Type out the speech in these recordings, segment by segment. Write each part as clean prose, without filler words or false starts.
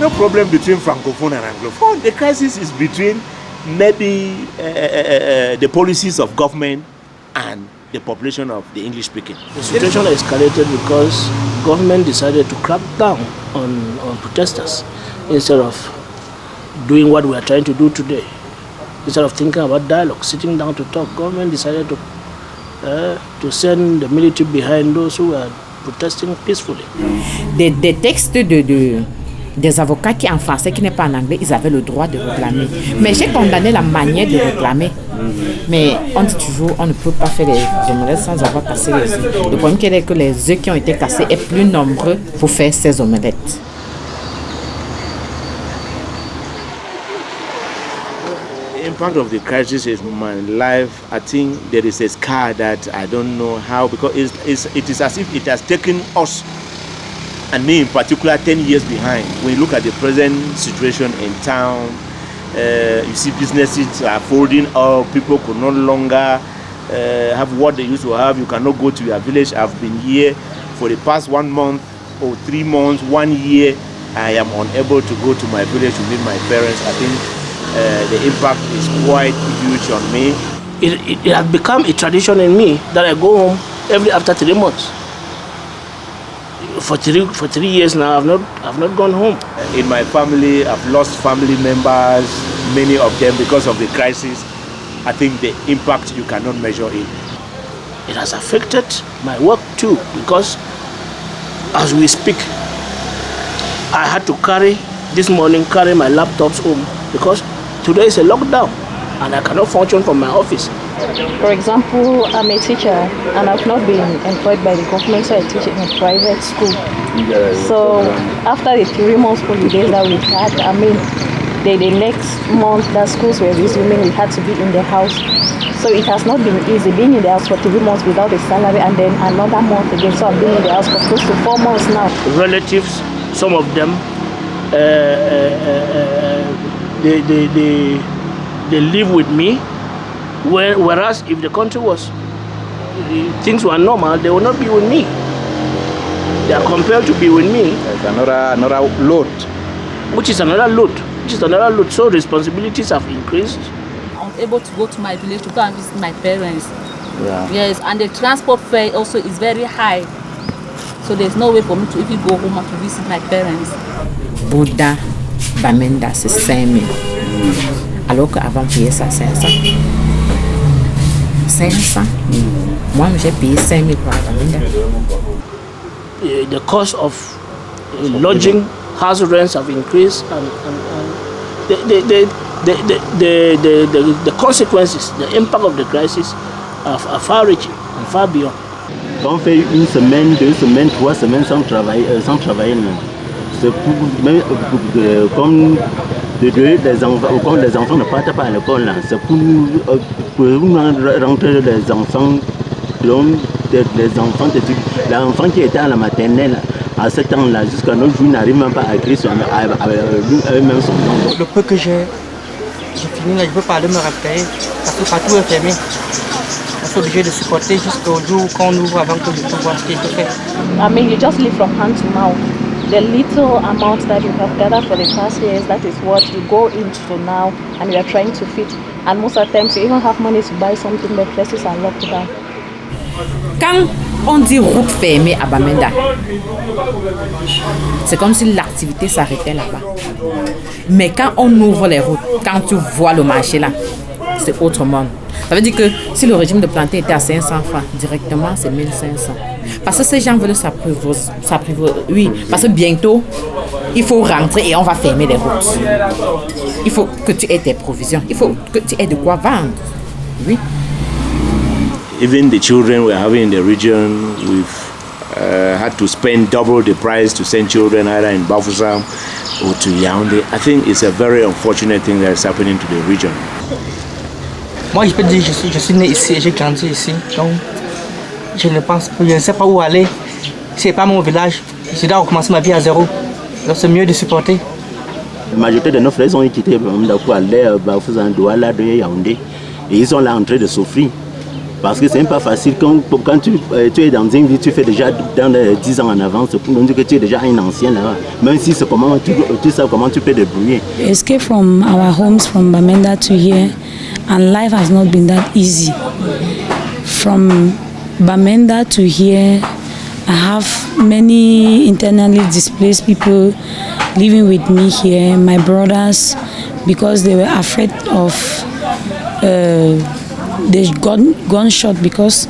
no problem between Francophone and Anglophone. The crisis is between maybe the policies of government and the population of the English speaking. The situation escalated because government decided to crack down on protesters instead of doing what we are trying to do today. Instead of thinking about dialogue, sitting down to talk, government decided to send the military behind those who were protesting peacefully. Des textes des avocats qui en français, qui n'est pas en anglais, ils avaient le droit de réclamer. Mais j'ai condamné la manière de réclamer. Mais on dit toujours, on ne peut pas faire les omelettes sans avoir cassé les œufs. Le problème est que les œufs qui ont été cassés sont plus nombreux pour faire ces omelettes. The impact of the crisis in my life, I think there is a scar that I don't know how, because it is as if it has taken us, and me in particular, 10 years behind. When you look at the present situation in town, you see businesses are folding up, people could no longer have what they used to have. You cannot go to your village. I've been here for the past 1 month or 3 months, 1 year. I am unable to go to my village to meet my parents. I think the impact is quite huge on me. It has become a tradition in me that I go home after 3 months. For three years now, I've not gone home. In my family, I've lost family members, many of them because of the crisis. I think the impact you cannot measure it. It has affected my work too, because as we speak, I had to carry my laptops home because today is a lockdown and I cannot function from my office. For example, I'm a teacher and I've not been employed by the government, so I teach in a private school. So after the 3 months holidays that we had, the next month that schools were resuming, we had to be in the house. So it has not been easy being in the house for 3 months without a salary and then another month again. So I've been in the house for close to 4 months now. Relatives, some of them, they live with me, whereas if the country things were normal, they would not be with me. They are compelled to be with me. It's another load. Which is another load. So responsibilities have increased. I'm able to go to my village to go and visit my parents. Yeah. Yes, and the transport fare also is very high. So there's no way for me to even go home and to visit my parents. Bouddha, Bamenda, c'est 5 000. Alors qu'avant, on payait ça 500. 500. Moi, j'ai payé 5 000 pour Bamenda. The cost of lodging, house rents have increased, and the consequences, the impact of the crisis are far-reaching and far beyond. Quand on fait 1 semaine, 2 semaines, 3 semaines sans travailler, c'est comme les enfants ne partent pas à l'école, là. C'est pour rentrer les enfants, l'enfant qui était à la maternelle à 7 ans là, jusqu'à nos jours, n'arrive même pas à écrire eux-mêmes son nom. Le peu que j'ai fini là, je ne peux pas aller me ravitailler parce que partout est fermé. On est obligé de supporter jusqu'au jour qu'on ouvre avant que je puisse voir ce qui est fait. You just live from hand to mouth. The little amount that you have gathered for the past years, that is what you go into now and you are trying to fit. And most of the times you even have money to buy something, but places are locked down. Quand on dit route fermée à Bamenda, c'est comme si l'activité s'arrêtait là-bas. Mais quand on ouvre les routes, quand tu vois le marché là, c'est autrement. Ça veut dire que si le régime de plantain était à 500 francs, directement c'est 1500. Parce que ces gens veulent s'apprivoiser. Oui, parce que bientôt, il faut rentrer et on va fermer les routes. Il faut que tu aies tes provisions. Il faut que tu aies de quoi vendre. Oui. Even the children we're having in the region, we've had to spend double the price to send children either in Bafoussam or to Yaoundé. I think it's a very unfortunate thing that is happening to the region. Moi, je peux dire que je suis né ici et j'ai grandi ici. Donc, je ne sais pas où aller. Ce n'est pas mon village. Je dois recommencer ma vie à zéro. Donc, c'est mieux de supporter. La majorité de nos frères ont quitté pour aller à Bafoussam, Douala, de Yaoundé. Et ils sont là en train de souffrir. Parce que c'est pas facile quand tu es dans une vie, tu fais déjà dans les 10 ans en avance pour nous dire que tu es déjà un ancien là. Même si c'est comment tu sais comment tu peux débrouiller. Escape from our homes from Bamenda to here, and life has not been that easy. From Bamenda to here, I have many internally displaced people living with me here. My brothers, because they were afraid of the gunshot, because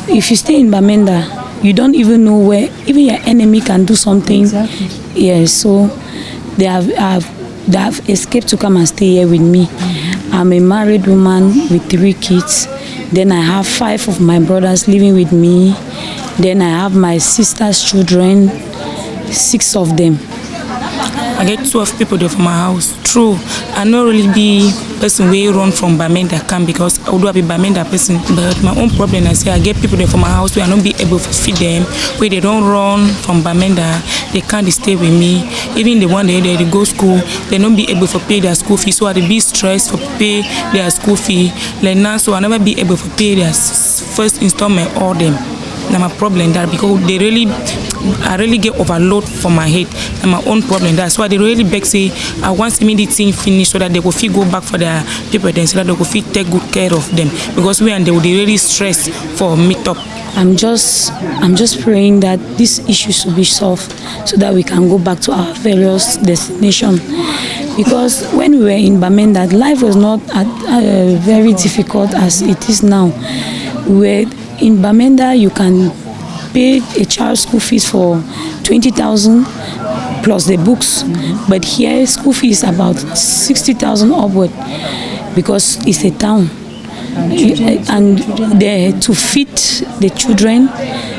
if you stay in Bamenda, you don't even know where even your enemy can do something. Exactly. Yeah, so they have escaped to come and stay here with me. I'm a married woman with 3 kids. Then I have 5 of my brothers living with me. Then I have my sister's children, 6 of them. I get 12 people there for my house. True, I not really be person way run from Bamenda camp, because although I be Bamenda person, but my own problem I say I get people there for my house where I not be able to feed them, where they don't run from Bamenda, they can't stay with me. Even the one they go school, they don't be able to pay their school fee, so I be stressed for pay their school fee. Like now, so I never be able to pay their first installment all them. Now my problem that because I really get overload for my head and my own problem. That's why they really beg say I want to see the thing finish so that they will feel go back for their people then, so that they will feel take good care of them, because we and they will be really stressed for meet up. I'm just praying that this issue should be solved so that we can go back to our various destinations. Because when we were in Bamenda, life was not very difficult as it is now. In Bamenda, you can pay a child's school fees for 20,000 plus the books, but here school fees about 60,000 upward, because it's a town, and to feed the children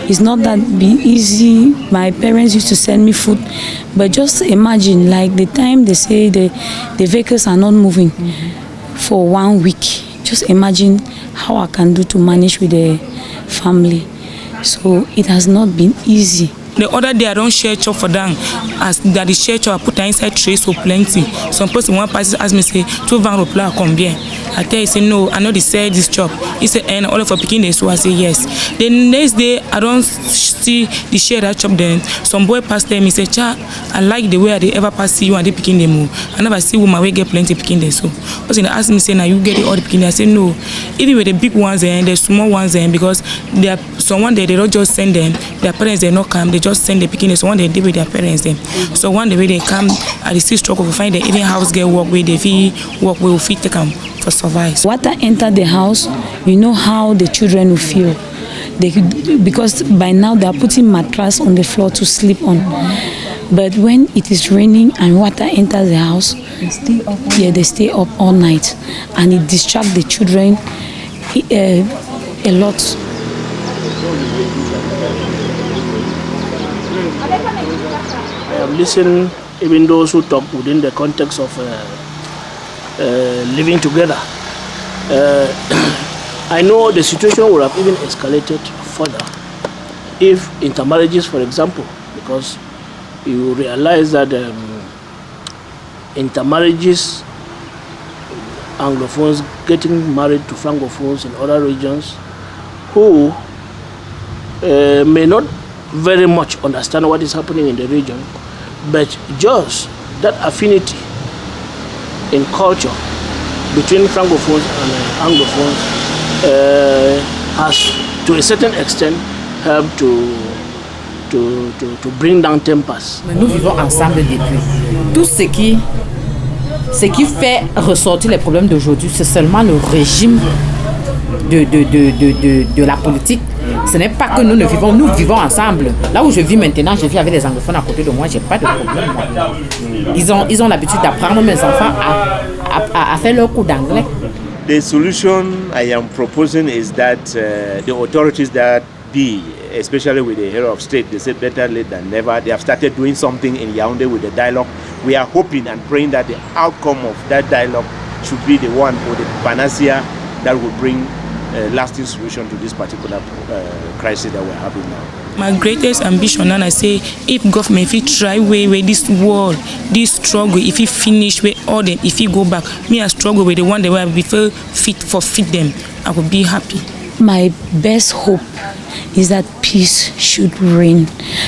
is not that easy. My parents used to send me food, but just imagine, like the time they say the vehicles are not moving for 1 week. Just imagine how I can do to manage with the family. So it has not been easy. The other day I don't share chop for them, as that the share chop I put inside tray so plenty. Some person one person ask me say 2 van reply combien. I tell you say no, I know they sell this chop. He say and all for picking this, so I say yes. The next day I don't see the share that chop then. Some boy pass them, he say cha, I like the way they ever pass see you and they picking them. I never see woman we get plenty picking them. So person they ask me say now you get all the picking. I say no. Even with the big ones and the small ones and because they are someone they don't just send them, their parents they not come, they just send the picking. So one they deal with their parents them. So one day when they come at the still struggle to find the even house girl work with the fee work will fit take them for survive. Water enter the house, you know how the children will feel. Because by now they are putting mattress on the floor to sleep on. But when it is raining and water enters the house, they stay up. Yeah, they stay up all night, and it distracts the children a lot. I have listened, even those who talk within the context of living together. I know the situation would have even escalated further if intermarriages, for example, because you realize that intermarriages, Anglophones getting married to Francophones in other regions who may not very much understand what is happening in the region, but just that affinity in culture between Francophones and Anglophones has, to a certain extent, helped to bring down tempers. Nous vivons ensemble depuis. Tout ce qui fait ressortir les problèmes d'aujourd'hui, c'est seulement le régime de la politique. Ce n'est pas que nous vivons ensemble. Là où je vis maintenant, je vis avec les anglophones à côté de moi, j'ai pas de problème. Ils ont l'habitude d'apprendre mes enfants à faire leur cours d'anglais. The solution I am proposing is that the authorities that be, especially with the head of state, they say better late than never. They have started doing something in Yaoundé with the dialogue. We are hoping and praying that the outcome of that dialogue should be the one or the panacea that will bring a lasting solution to this particular crisis that we're having now. My greatest ambition, and I say, if government, if he try way this world, this struggle, if he finish with all them, if he go back, me I struggle with the one that will be fit them, I will be happy. my best hope is that peace should reign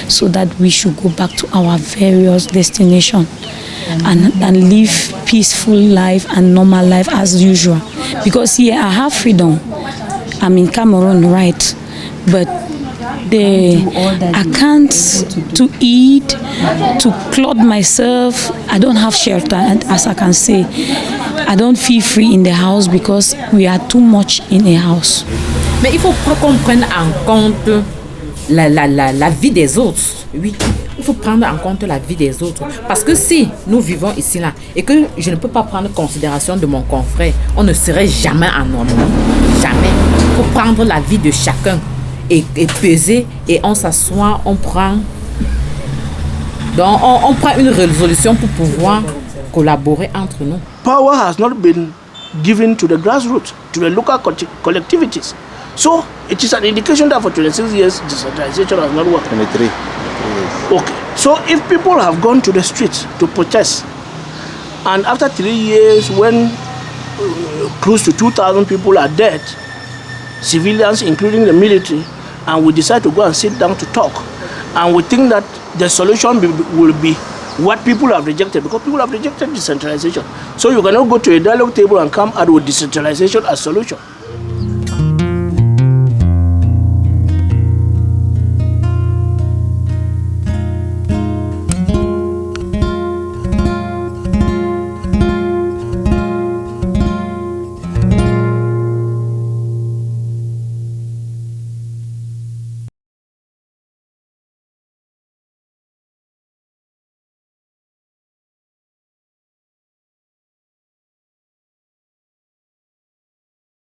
so that we should go back to our various destinations and live peaceful life and normal life as usual. Because here I have freedom. I'm in Cameroon, right? But I can't to eat, to clothe myself. I don't have shelter, and as I can say, I don't feel free in the house because we are too much in a house. Mais il faut qu'on prenne en compte la vie des autres. Oui, il faut prendre en compte la vie des autres. Parce que si nous vivons ici là et que je ne peux pas prendre considération de mon confrère, on ne serait jamais en harmonie. Jamais. Il faut prendre la vie de chacun et peser et on s'assoit, on prend. Donc on prend une résolution pour pouvoir collaborer entre nous. Power has not been given to the grassroots, to the local collectivities. So it is an indication that for 26 years decentralization has not worked. 23 years. Okay. So if people have gone to the streets to protest, and after 3 years, when close to 2,000 people are dead, civilians including the military, and we decide to go and sit down to talk, and we think that the solution will be what people have rejected, because people have rejected decentralization. So you cannot go to a dialogue table and come out with decentralization as solution.